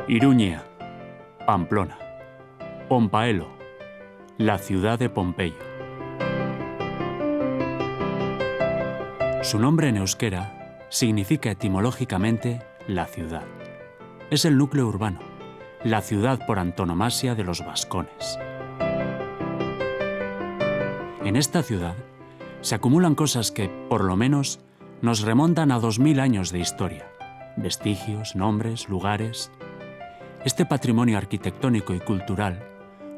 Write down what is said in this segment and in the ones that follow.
Iruña, Pamplona, Pompaelo, la ciudad de Pompeyo. Su nombre en euskera significa etimológicamente la ciudad. Es el núcleo urbano, la ciudad por antonomasia de los vascones. En esta ciudad se acumulan cosas que, por lo menos, nos remontan a 2000 años de historia. Vestigios, nombres, lugares. Este patrimonio arquitectónico y cultural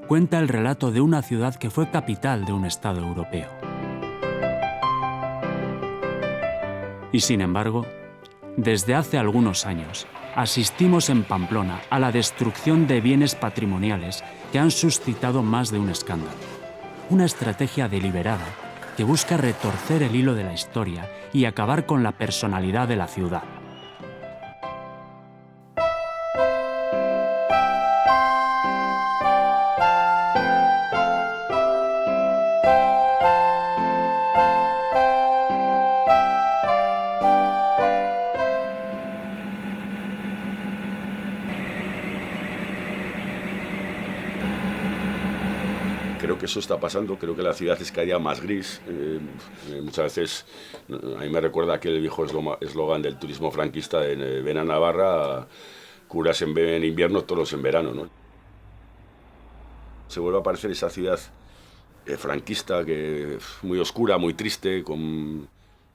cuenta el relato de una ciudad que fue capital de un estado europeo. Y sin embargo, desde hace algunos años, asistimos en Pamplona a la destrucción de bienes patrimoniales que han suscitado más de un escándalo. Una estrategia deliberada que busca retorcer el hilo de la historia y acabar con la personalidad de la ciudad. Creo que eso está pasando, creo que la ciudad es cada día más gris. Muchas veces, a mí me recuerda aquel viejo eslogan del turismo franquista de ven a Navarra, curas en invierno, toros en verano, ¿no? Se vuelve a aparecer esa ciudad franquista, muy oscura, muy triste,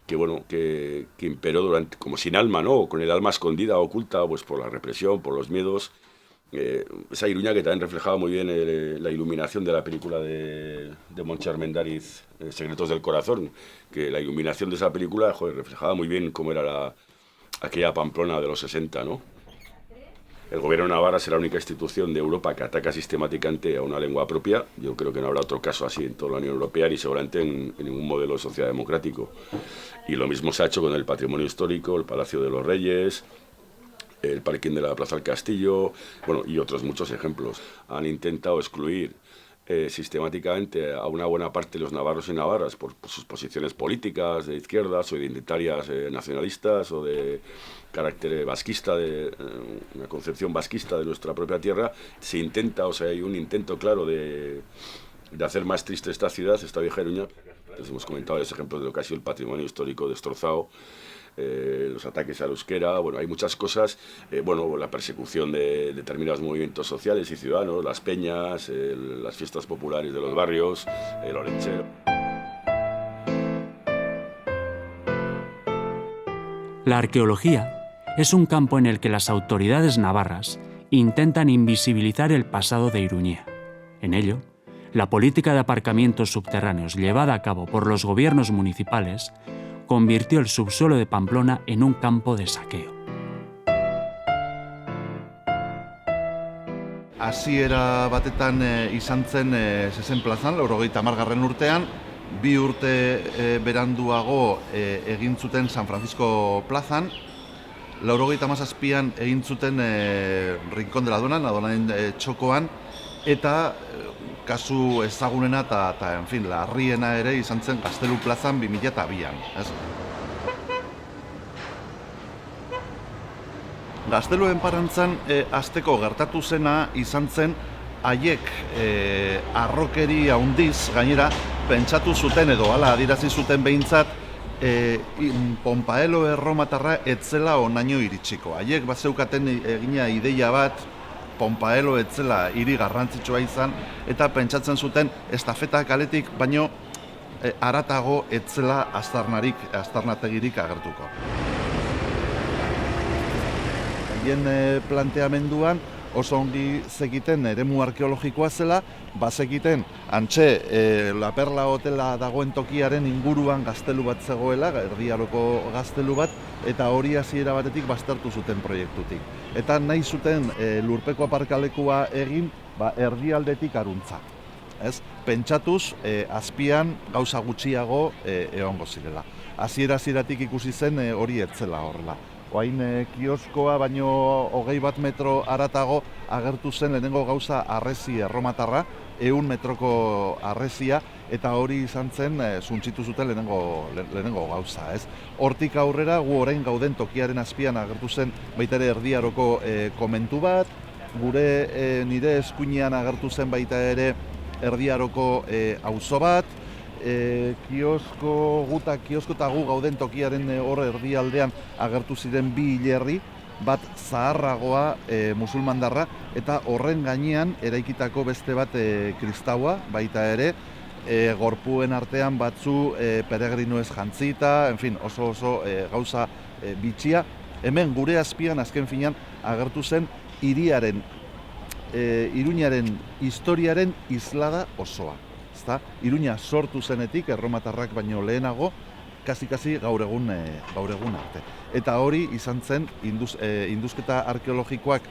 que imperó durante, como sin alma, ¿no? Con el alma escondida, oculta, pues por la represión, por los miedos. Esa Iruña que también reflejaba muy bien la iluminación de la película de Montse Armendáriz, Secretos del Corazón, que la iluminación de esa película, reflejaba muy bien cómo era aquella Pamplona de los 60, ¿no? El gobierno de Navarra es la única institución de Europa que ataca sistemáticamente a una lengua propia. Yo creo que no habrá otro caso así en toda la Unión Europea ni seguramente en ningún modelo de sociedad democrático. Y lo mismo se ha hecho con el patrimonio histórico, el Palacio de los Reyes, el parking de la Plaza del Castillo, bueno, y otros muchos ejemplos. Han intentado excluir sistemáticamente a una buena parte de los navarros y navarras por sus posiciones políticas de izquierdas o identitarias nacionalistas o de carácter vasquista, de una concepción vasquista de nuestra propia tierra. Se intenta, hay un intento claro de hacer más triste esta ciudad, esta vieja Iruña. Les hemos comentado los ejemplos de lo que ha sido el patrimonio histórico destrozado, los ataques al euskera, bueno, hay muchas cosas, la persecución de determinados movimientos sociales y ciudadanos, las peñas, las fiestas populares de los barrios, el olenchero. La arqueología es un campo en el que las autoridades navarras intentan invisibilizar el pasado de Iruña. En ello, la política de aparcamientos subterráneos llevada a cabo por los gobiernos municipales convirtió el subsuelo de Pamplona en un campo de saqueo. Hasiera batetan izan zen Zezen plazan, 80. urtean, 2 urte beranduago egin zuten San Francisco plazan, 87an egin zuten Rincón de la Donaren txokoan, eta kasu ezagunena eta en fin, larriena ere izan zen Gaztelu plazan 2002an. Gazteluen parantzan hasteko gertatu zena izan zen haiek harrokeri handiz gainera pentsatu zuten edo hala adierazi zuten behintzat Pompaelo erromatarra etzela onaino iritsiko. Haiek bazeukaten egina ideia bat Pompaelo etzela hiri garrantzitsua izan eta pentsatzen zuten estafeta kaletik baino haratago etzela aztarnategirik agertuko. Haien planteamenduan oso ongi zekiten eremu arkeologikoa zela, bazekiten antxe La Perla hotela dagoen tokiaren inguruan gaztelu bat zegoela, erdiaroko gaztelu bat, eta hori hasiera batetik baztertu zuten proiektutik. Eta nahi zuten lurpeko aparkalekua egin erdialdetik aruntza. Pentsatuz, azpian gauza gutxiago egongo zirela. Hasieratik ikusi zen hori etzela horrela. Oain kioskoa baino 21 metro haratago agertu zen lehenengo gauza harresi erromatarra, 100 metroko harresia, eta hori izan zen suntsitu zuten lehenengo gauza, ez? Hortik aurrera, gu orain gauden tokiaren azpian agertu zen baita ere Erdi Aroko komentu bat, nire eskuinean agertu zen baita ere Erdi Aroko auzo bat, kiosko eta gu gauden tokiaren hor erdialdean agertu ziren bi hilerri, bat zaharragoa musulmandarra, eta horren gainean eraikitako beste bat kristaua, baita ere, gorpuen artean batzu peregrinoez jantzita, en fin, oso gauza bitxia. Hemen gure azpian azken finean agertu zen Iruñaren historiaren islada osoa. Iruña sortu zenetik, erromatarrak baino lehenago, kasi gaur egun arte. Eta hori izan zen induzketa arkeologikoak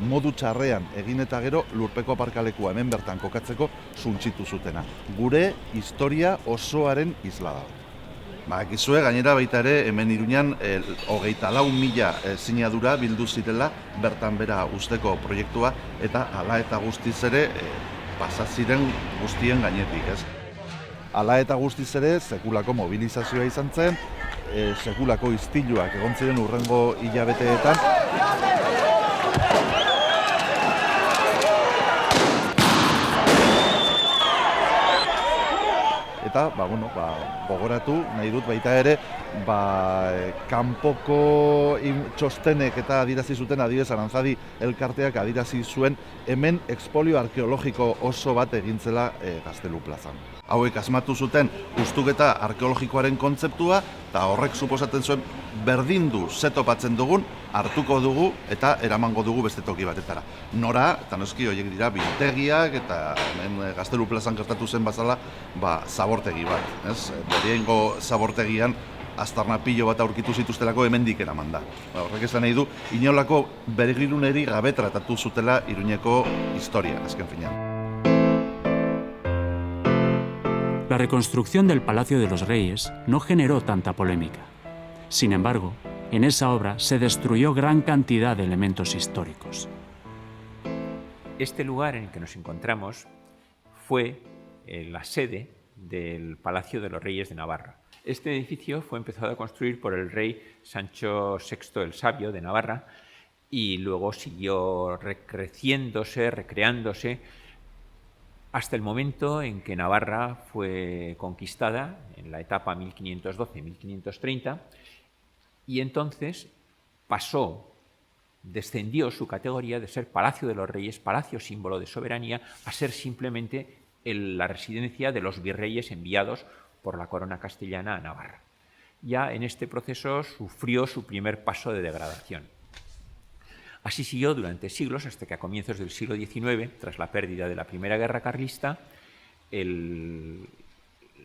modu txarrean egin eta gero lurpeko aparkalekua hemen bertan kokatzeko suntsitu zutena. Gure historia osoaren islada. Bakizue gainera baita ere hemen Iruñan 24.000 sinadura bildu zirela bertan bera usteko proiektua, eta hala eta guztiz ere pasa ziren guztien gainetik, ez? Hala eta guztiz ere, sekulako mobilizazioa izan zen, sekulako istiluak egon ziren hurrengo hilabeteetan. Eta, gogoratu nahi dut baita ere, kanpoko txostenek eta adirazi zuten, adibidez Aranzadi elkarteak adirazi zuen hemen expolio arkeologiko oso bat egintzela Gaztelu plazan. Hauek asmatu zuten ustuketa arkeologikoaren kontzeptua, eta horrek suposatzen zuen berdindu ze topatzen dugun, hartuko dugu eta eramango dugu beste toki batetara. Nora, eta noski horiek dira biltegiak, eta hemen Gaztelu plazan gertatu zen bazala, zabortegi bat. Beriengo zabortegian aztarna pilo bat aurkitu zituztelako hemendik eraman da. Horrek esan nahi du, inolako begiruneri gabe tratatu zutela Iruñeko historia, azken finean. La reconstrucción del Palacio de los Reyes no generó tanta polémica. Sin embargo, en esa obra se destruyó gran cantidad de elementos históricos. Este lugar en el que nos encontramos fue la sede del Palacio de los Reyes de Navarra. Este edificio fue empezado a construir por el rey Sancho VI el Sabio de Navarra y luego siguió recreándose hasta el momento en que Navarra fue conquistada en la etapa 1512-1530 y entonces descendió su categoría de ser Palacio de los Reyes, palacio símbolo de soberanía, a ser simplemente la residencia de los virreyes enviados por la corona castellana a Navarra. Ya en este proceso sufrió su primer paso de degradación. Así siguió durante siglos hasta que a comienzos del siglo XIX, tras la pérdida de la Primera Guerra Carlista,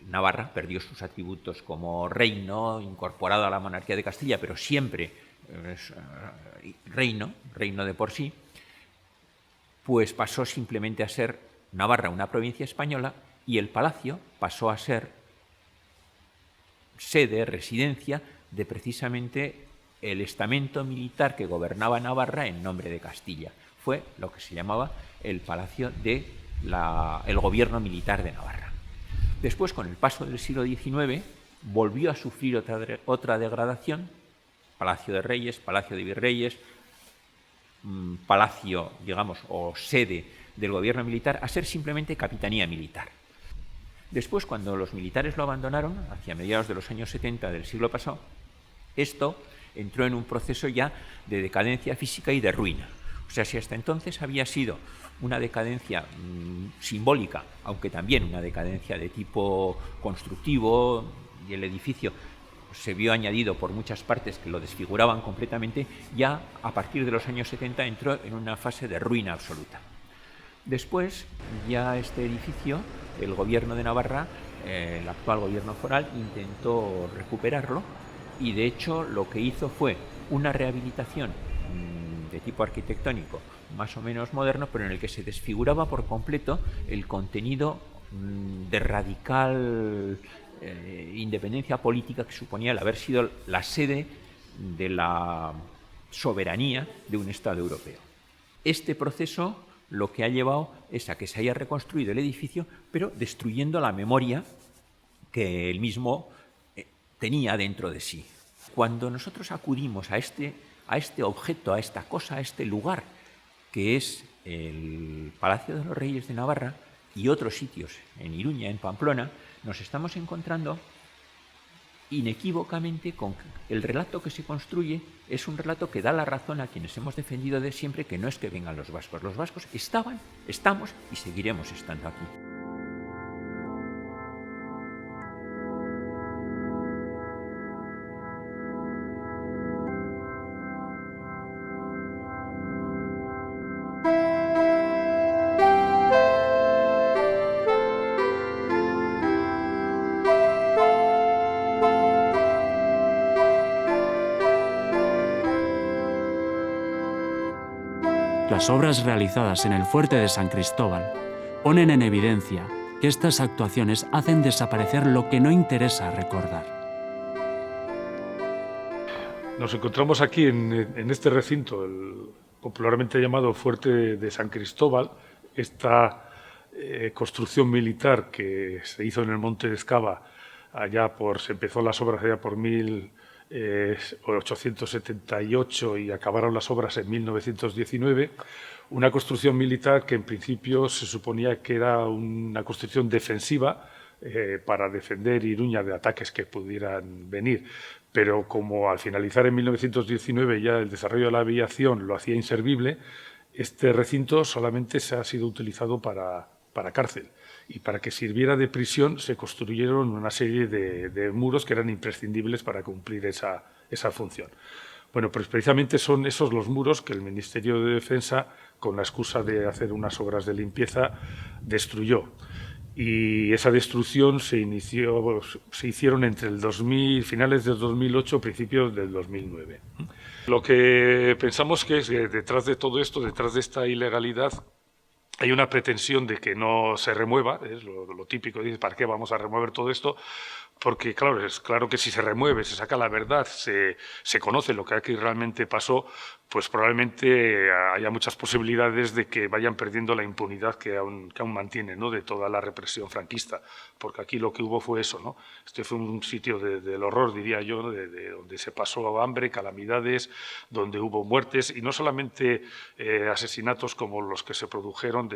Navarra perdió sus atributos como reino incorporado a la monarquía de Castilla, pero siempre reino de por sí, pues pasó simplemente a ser Navarra una provincia española y el palacio pasó a ser sede, residencia de precisamente el estamento militar que gobernaba Navarra en nombre de Castilla. Fue lo que se llamaba el Palacio del Gobierno Militar de Navarra. Después, con el paso del siglo XIX, volvió a sufrir otra degradación, Palacio de Reyes, Palacio de Virreyes, palacio, digamos, o sede del gobierno militar, a ser simplemente capitanía militar. Después, cuando los militares lo abandonaron, hacia mediados de los años 70 del siglo pasado, esto entró en un proceso ya de decadencia física y de ruina. O sea, si hasta entonces había sido una decadencia simbólica, aunque también una decadencia de tipo constructivo, y el edificio se vio añadido por muchas partes que lo desfiguraban completamente, ya a partir de los años 70 entró en una fase de ruina absoluta. Después, ya este edificio, el gobierno de Navarra, el actual gobierno foral, intentó recuperarlo y de hecho lo que hizo fue una rehabilitación de tipo arquitectónico más o menos moderno, pero en el que se desfiguraba por completo el contenido de radical independencia política que suponía el haber sido la sede de la soberanía de un Estado europeo. Este proceso lo que ha llevado es a que se haya reconstruido el edificio, pero destruyendo la memoria que él mismo tenía dentro de sí. Cuando nosotros acudimos a este objeto, a esta cosa, a este lugar, que es el Palacio de los Reyes de Navarra y otros sitios en Iruña, en Pamplona, nos estamos encontrando inequívocamente con que el relato que se construye es un relato que da la razón a quienes hemos defendido de siempre que no es que vengan los vascos. Los vascos estaban, estamos y seguiremos estando aquí. Las obras realizadas en el fuerte de San Cristóbal ponen en evidencia que estas actuaciones hacen desaparecer lo que no interesa recordar. Nos encontramos aquí en este recinto, el popularmente llamado Fuerte de San Cristóbal, esta construcción militar que se hizo en el Monte de Escava, se empezó las obras allá por 1878 y acabaron las obras en 1919, una construcción militar que en principio se suponía que era una construcción defensiva para defender Iruña de ataques que pudieran venir, pero como al finalizar en 1919 ya el desarrollo de la aviación lo hacía inservible, este recinto solamente se ha sido utilizado para cárcel. Y para que sirviera de prisión se construyeron una serie de muros que eran imprescindibles para cumplir esa función. Bueno, pues precisamente son esos los muros que el Ministerio de Defensa, con la excusa de hacer unas obras de limpieza, destruyó. Y esa destrucción se hicieron entre finales del 2008 principios del 2009. Lo que pensamos que es que detrás de todo esto, detrás de esta ilegalidad, hay una pretensión de que no se remueva, es lo típico, dice, ¿para qué vamos a remover todo esto? Porque, claro, es claro que si se remueve, se saca la verdad, se conoce lo que aquí realmente pasó, pues probablemente haya muchas posibilidades de que vayan perdiendo la impunidad que aún mantienen, ¿no?, de toda la represión franquista, porque aquí lo que hubo fue eso, ¿no? Este fue un sitio del horror, diría yo, ¿no?, de donde se pasó hambre, calamidades, donde hubo muertes, y no solamente asesinatos como los que se produjeron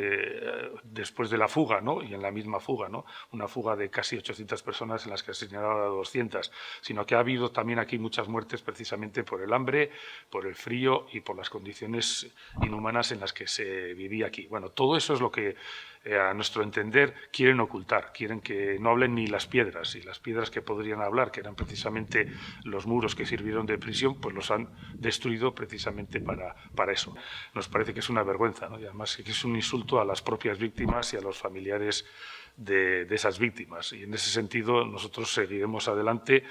después de la fuga, ¿no?, y en la misma fuga, ¿no?, una fuga de casi 800 personas en las que asesinaron a 200, sino que ha habido también aquí muchas muertes precisamente por el hambre, por el frío y por las condiciones inhumanas en las que se vivía aquí. Bueno, todo eso es lo que, a nuestro entender, quieren ocultar. Quieren que no hablen ni las piedras, y las piedras que podrían hablar, que eran precisamente los muros que sirvieron de prisión, pues los han destruido precisamente para eso. Nos parece que es una vergüenza, ¿no?, y además que es un insulto a las propias víctimas y a los familiares de esas víctimas. Y en ese sentido nosotros seguiremos adelante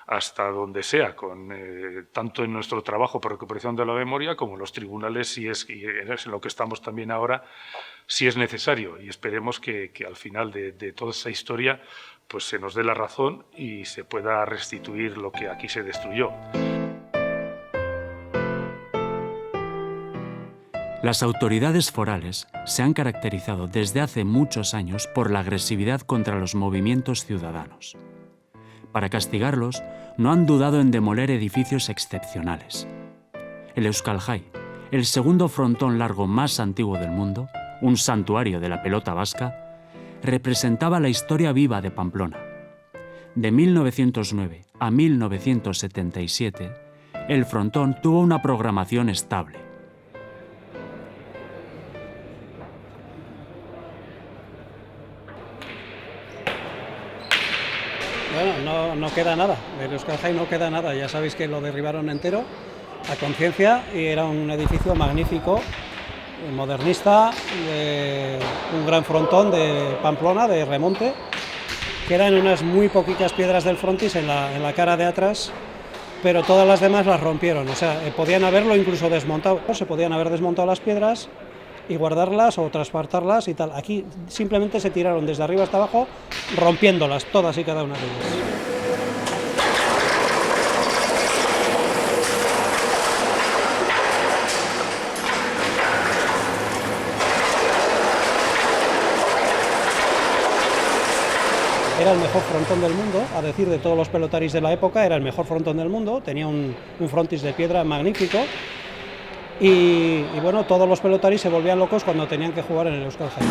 hasta donde sea, tanto en nuestro trabajo por recuperación de la memoria como en los tribunales, y es en lo que estamos también ahora, si es necesario. Y esperemos que al final de toda esa historia pues se nos dé la razón y se pueda restituir lo que aquí se destruyó. Las autoridades forales se han caracterizado desde hace muchos años por la agresividad contra los movimientos ciudadanos. Para castigarlos, no han dudado en demoler edificios excepcionales. El Euskalgai, el segundo frontón largo más antiguo del mundo, un santuario de la pelota vasca, representaba la historia viva de Pamplona. De 1909 a 1977, el frontón tuvo una programación estable. Bueno, no queda nada, del Euskalgai no queda nada, ya sabéis que lo derribaron entero a conciencia y era un edificio magnífico, modernista, un gran frontón de Pamplona, de remonte, que eran unas muy poquitas piedras del frontis en la cara de atrás, pero todas las demás las rompieron, o sea, podían haberlo incluso desmontado, se podían haber desmontado las piedras y guardarlas o transportarlas y tal. Aquí simplemente se tiraron desde arriba hasta abajo, rompiéndolas todas y cada una de ellas. era el mejor frontón del mundo, a decir de todos los pelotaris de la época, era el mejor frontón del mundo, tenía un frontis de piedra magnífico, y bueno, todos los pelotaris se volvían locos cuando tenían que jugar en el Euskal Jai.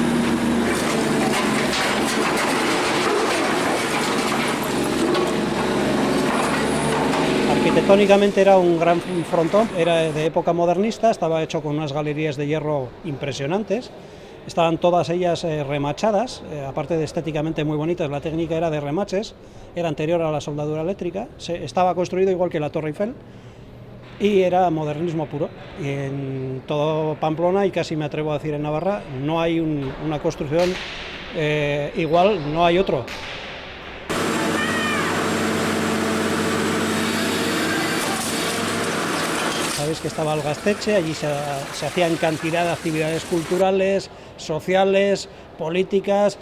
Arquitectónicamente era un gran frontón, era de época modernista, estaba hecho con unas galerías de hierro impresionantes, estaban todas ellas remachadas, aparte de estéticamente muy bonitas, la técnica era de remaches, era anterior a la soldadura eléctrica, estaba construido igual que la Torre Eiffel y era modernismo puro. Y en todo Pamplona, y casi me atrevo a decir en Navarra, no hay una construcción igual, no hay otro. Sabéis que estaba el Gaztetxe, allí se hacían cantidad de actividades culturales, sociales, políticas.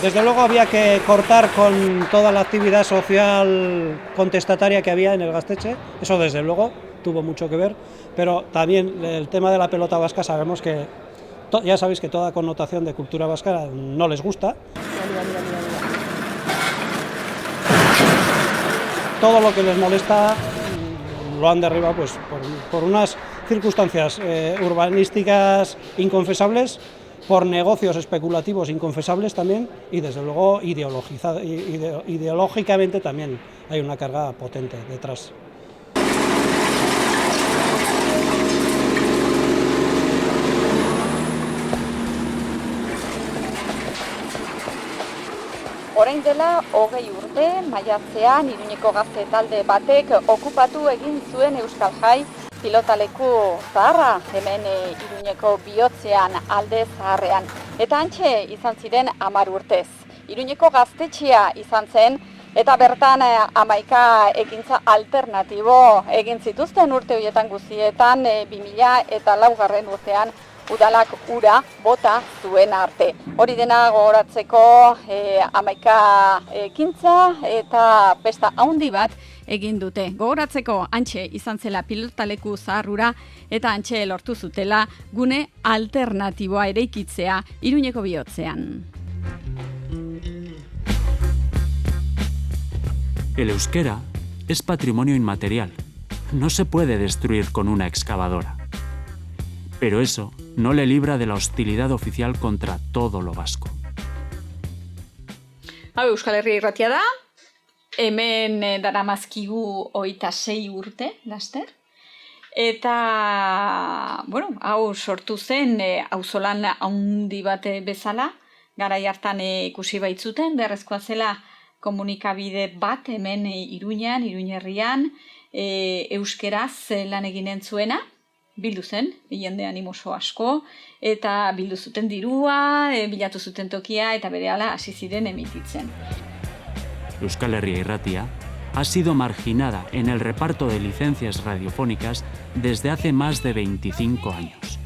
Desde luego había que cortar con toda la actividad social contestataria que había en el Gaztetxe, eso desde luego tuvo mucho que ver, pero también el tema de la pelota vasca sabemos que, ya sabéis que toda connotación de cultura vasca no les gusta. Todo lo que les molesta lo han derribado pues, por unas circunstancias urbanísticas inconfesables, por negocios especulativos inconfesables también, y desde luego ideológicamente también hay una carga potente detrás. Orain dela 20 urte, maiatzean Iruñeko gazte talde batek okupatu egin zuen Euskal Jai pilotaleku zaharra, hemen Iruñeko bihotzean alde zaharrean. Eta hantxe izan ziren 10 urtez. Iruñeko gaztetxea izan zen, eta bertan 11 ekintza alternatibo egin zituzten urte horietan guztietan, 2004 urtean udalak ura bota zuen arte. Hori dena gogoratzeko 11 ekintza eta festa handi bat egin dute. Gogoratzeko hantxe izan zela pilotaleku zaharrura eta hantxe lortu zutela gune alternatiboa eraikitzea Iruñeko bihotzean. El euskera es patrimonio inmaterial. No se puede destruir con una excavadora. Pero eso no le libra de la hostilidad oficial contra todo lo vasco. Euskal Herria Irratia da, hemen daramazkigu 26 urte, laster. Eta, bueno, hau sortu zen auzolan handi bat bezala, garai hartan ikusi baitzuten, beharrezkoa zela komunikabide bat hemen Iruñan, Iruñerrian, euskeraz lan eginen zuena, bildu zen, jende animoso asko, eta bildu zuten dirua, bilatu zuten tokia, eta berehala hasi ziren emititzen. Euskal Herria Irratia ha sido marginada en el reparto de licencias radiofónicas desde hace más de 25 años.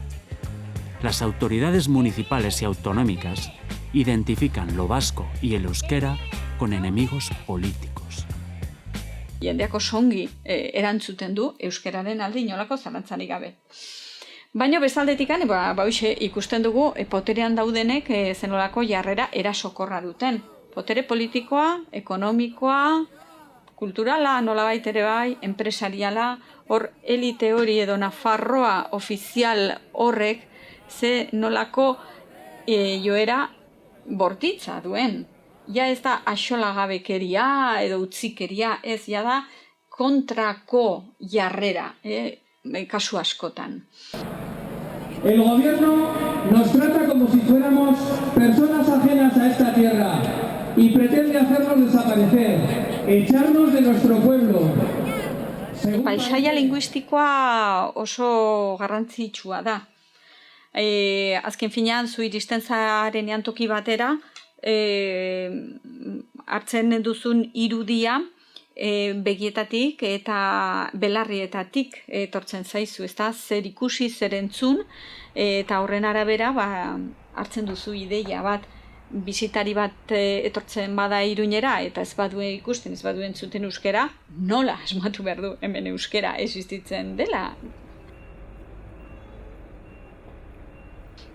Las autoridades municipales y autonómicas identifican lo vasco y el euskera con enemigos políticos. Jendeako songi erantzuten du euskeraren alde inolako zalantzarik gabe. Baina bezaldetikan, ikusten dugu poterean daudenek zenolako jarrera erasokorra duten. Potere politikoa, ekonomikoa, kulturala, nolabait ere bai, enpresariala, hor elite hori edo Nafarroa ofizial horrek ze nolako joera bortitza duen. Ja ez da axolagabekeria edo utzikeria, ez ja da kontrako jarrera, kasu askotan. El gobierno nos trata como si fuéramos personas ajenas a esta tierra y pretende hacernos desaparecer, echarnos de nuestro pueblo. Paisaia linguistikoa oso garrantzitsua da. Azken finean, zu iristen zarenean toki batera, hartzen duzun irudia begietatik eta belarrietatik etortzen zaizu, ezta? Zer ikusi, zer entzun, eta horren arabera hartzen duzu ideia bat. Bisitari bat etortzen bada Iruñera eta ez baduen ikusten, ez baduen entzuten euskera, nola asmatu behar du hemen euskera existitzen dela?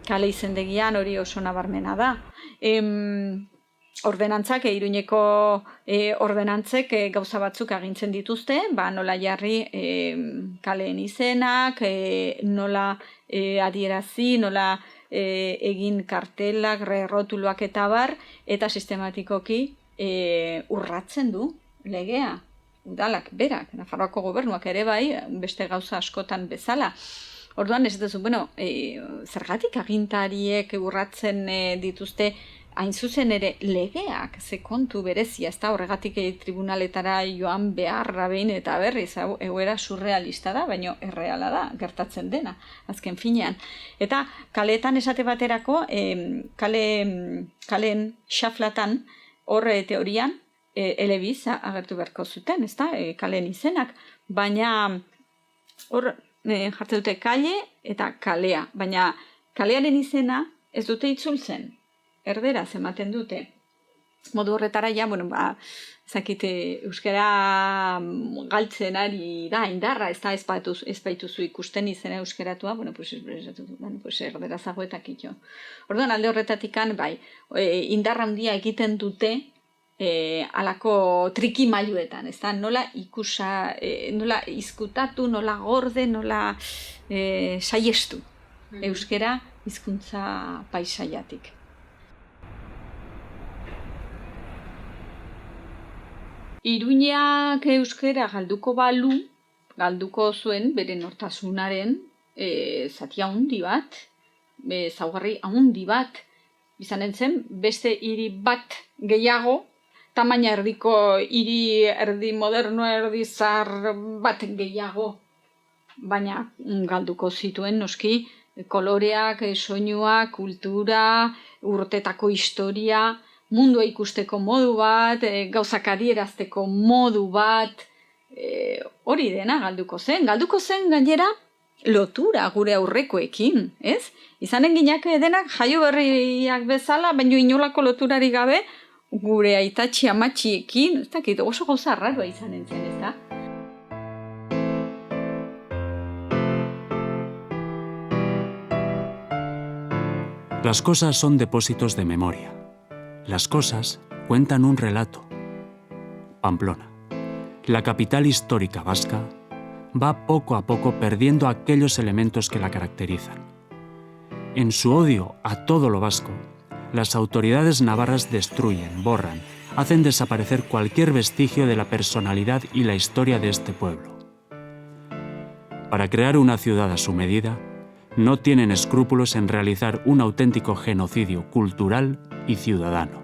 kale izendegian hori oso nabarmena da. Ordenantzak, Iruñeko ordenantzek gauza batzuk agintzen dituzte, nola jarri kaleen izenak, nola adierazi, nola egin kartelak, rotuluak eta bar, eta sistematikoki urratzen du legea. Udalak berak, Nafarroako gobernuak ere bai, beste gauza askotan bezala. Orduan ez duzu, zergatik agintariek urratzen dituzte hain zuzen ere legeak, ze kontu berezia, ez da horregatik tribunaletara joan beharra behin eta berriz, egoera surrealista da, baina erreala da, gertatzen dena, azken finean. Eta kaleetan esate baterako, kaleen xaflatan, hor teorian, elebiz agertu beharko zuten, ez da, kaleen izenak, baina hor jartzen dute kale eta kalea, baina kalearen izena ez dute itzultzen. Erderaz ematen dute. Modu horretara ja, zakite euskara galtzen ari da, indarra, ez da ez baituzu ikusten izena euskeratua, erderazago eta kitxo. Orduan alde horretatikan, indarra handia egiten dute alako trikimailuetan, ez da, nola izkutatu, nola gorde, nola saiestu euskera hizkuntza paisaiatik. Iruñak euskera galduko balu, galduko zuen bere nortasunaren zati handi bat, ezaugarri handi bat, izanen zen beste hiri bat gehiago, tamaina erdiko hiri erdi moderno erdi zahar bat gehiago, baina galduko zituen noski koloreak, soinuak, kultura, urtetako historia, mundua ikusteko modu bat, gauzak adierazteko modu bat, hori dena galduko zen gainera lotura gure aurrekoekin, ez? Izanen ginak denak jaio berriak bezala, baina inolako loturari gabe gure aitatxi amatxiekin, ez dakit, oso gauza arraroa izanen zen, ez da? Las cosas son depósitos de memoria. Las cosas cuentan un relato. Pamplona, la capital histórica vasca, va poco a poco perdiendo aquellos elementos que la caracterizan. En su odio a todo lo vasco, las autoridades navarras destruyen, borran, hacen desaparecer cualquier vestigio de la personalidad y la historia de este pueblo. Para crear una ciudad a su medida, no tienen escrúpulos en realizar un auténtico genocidio cultural y ciudadano.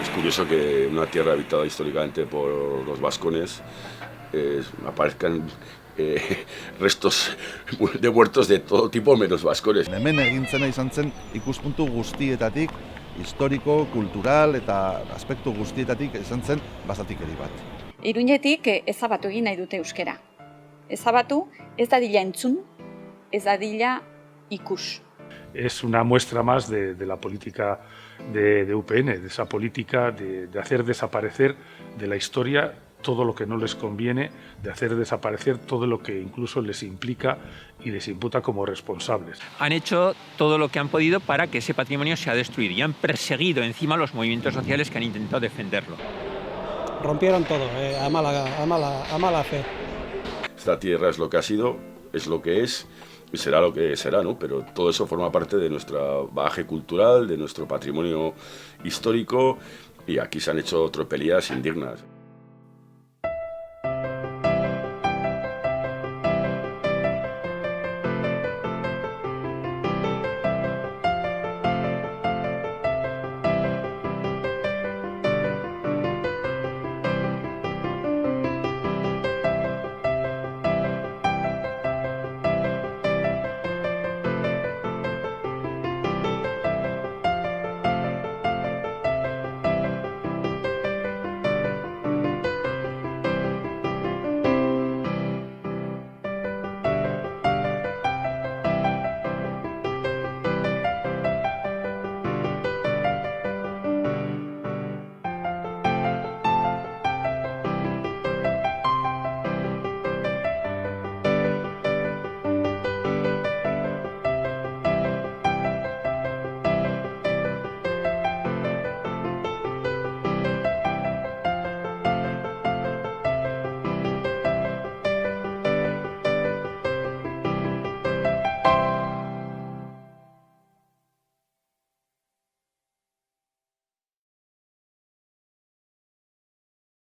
Es curioso que en una tierra habitada históricamente por los vascones aparezcan restos de muertos de todo tipo menos vascones. Hemen egintzena izan zen ikuspuntu guztietatik, historiko, kultural eta aspektu guztietatik izan zen basatikeri bat. Iruñetik ezabatu egin nahi dute euskera. Ezabatu ez dadila entzun, ez dadila ikus. Es una muestra más de la política de UPN, de esa política de hacer desaparecer de la historia todo lo que no les conviene, de hacer desaparecer todo lo que incluso les implica y les imputa como responsables. Han hecho todo lo que han podido para que ese patrimonio sea destruido y han perseguido encima los movimientos sociales que han intentado defenderlo. Rompieron todo, a mala fe. Esta tierra es lo que ha sido, es lo que es y será lo que será, ¿no? Pero todo eso forma parte de nuestra bagaje cultural, de nuestro patrimonio histórico y aquí se han hecho tropelías indignas.